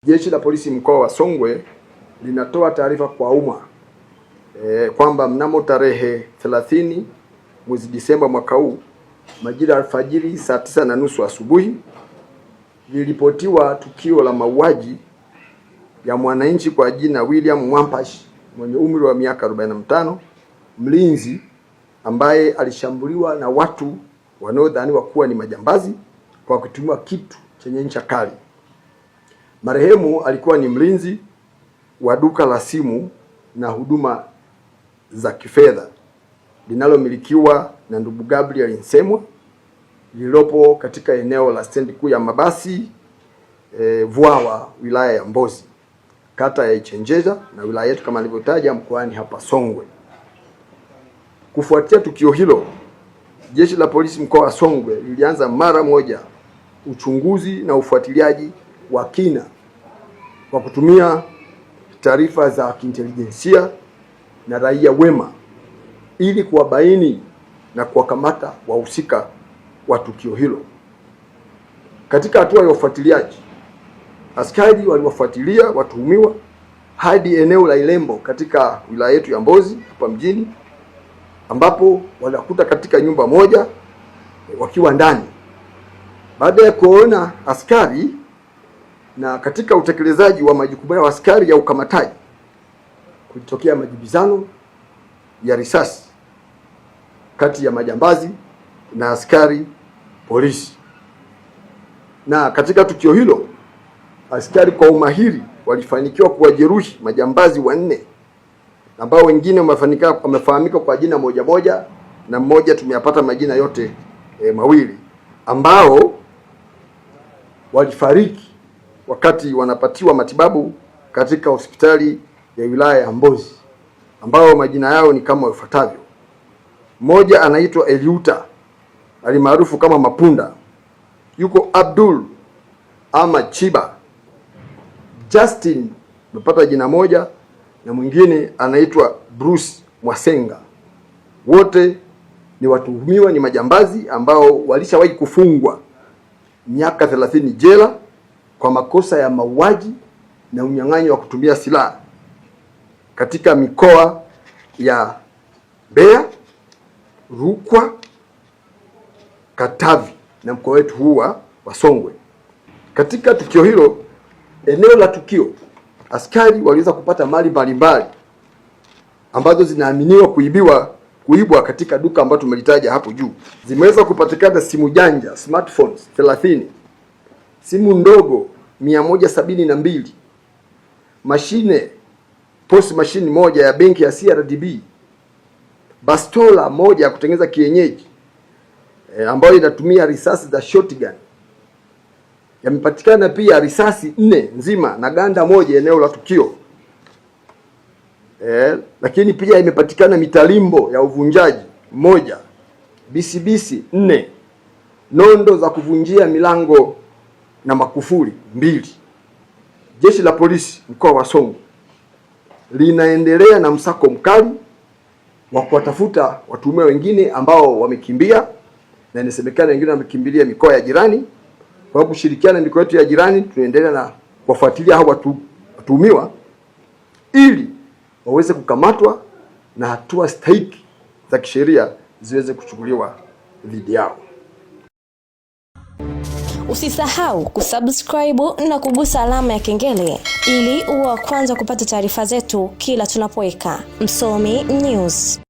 Jeshi la Polisi mkoa wa Songwe linatoa taarifa kwa umma kwamba mnamo tarehe 30 mwezi Disemba mwaka huu majira alfajiri saa 9:30 asubuhi lilipotiwa tukio la mauaji ya mwananchi kwa jina William Mwampashi mwenye umri wa miaka 45, mlinzi ambaye alishambuliwa na watu wanaodhaniwa kuwa ni majambazi kwa kutumia kitu chenye ncha kali. Marehemu alikuwa ni mlinzi wa duka la simu na huduma za kifedha linalomilikiwa na ndugu Gabriel Nsemwa lililopo katika eneo la stendi kuu ya mabasi Vwawa, wilaya ya Mbozi, kata ya Ichenjeza na wilaya yetu kama nilivyotaja mkoani hapa Songwe. Kufuatia tukio hilo, Jeshi la Polisi mkoa wa Songwe lilianza mara moja uchunguzi na ufuatiliaji wa kina kwa kutumia taarifa za kiintelijensia na raia wema ili kuwabaini na kuwakamata wahusika wa tukio hilo. Katika hatua ya ufuatiliaji, askari waliwafuatilia watuhumiwa hadi eneo la Ilembo katika wilaya yetu ya Mbozi hapa mjini, ambapo walikuta katika nyumba moja wakiwa ndani. Baada ya kuona askari na katika utekelezaji wa majukumu ya askari ya ukamataji, kulitokea majibizano ya risasi kati ya majambazi na askari polisi. Na katika tukio hilo, askari kwa umahiri walifanikiwa kuwajeruhi majambazi 4 ambao wengine wamefahamika kwa jina moja na mmoja tumeyapata majina yote mawili, ambao walifariki wakati wanapatiwa matibabu katika hospitali ya wilaya ya Mbozi, ambao majina yao ni kama ifuatavyo. Mmoja anaitwa Eliuta alimaarufu kama Mapunda, yuko Abdul ama Chiba. Justin amepata jina moja, na mwingine anaitwa Bruce Mwasenga. Wote ni watuhumiwa, ni majambazi ambao walishawahi kufungwa miaka 30 jela kwa makosa ya mauaji na unyang'anyi wa kutumia silaha katika mikoa ya Mbeya, Rukwa, Katavi na mkoa wetu huu wa Songwe. Katika tukio hilo, eneo la tukio, askari waliweza kupata mali mbalimbali ambazo zinaaminiwa kuibwa katika duka ambalo tumelitaja hapo juu. Zimeweza kupatikana simu janja smartphones 30, simu ndogo 172, post machine moja ya benki ya CRDB, bastola moja ya kutengeneza kienyeji ambayo inatumia risasi za shotgun. Yamepatikana pia risasi 4 nzima na ganda moja eneo la tukio. Lakini pia imepatikana mitalimbo ya uvunjaji 1, bisibisi 4, nondo za kuvunjia milango na makufuli 2. Jeshi la Polisi mkoa wa Songwe linaendelea na msako mkali wa kuwatafuta watuhumiwa wengine ambao wamekimbia, na inasemekana wengine wamekimbilia mikoa ya jirani. Kwa kushirikiana na mikoa yetu ya jirani, tunaendelea na kuwafuatilia hao watuhumiwa ili waweze kukamatwa na hatua stahiki za kisheria ziweze kuchukuliwa dhidi yao. Usisahau kusubscribe na kugusa alama ya kengele ili uwe wa kwanza kupata taarifa zetu kila tunapoweka Msomi News.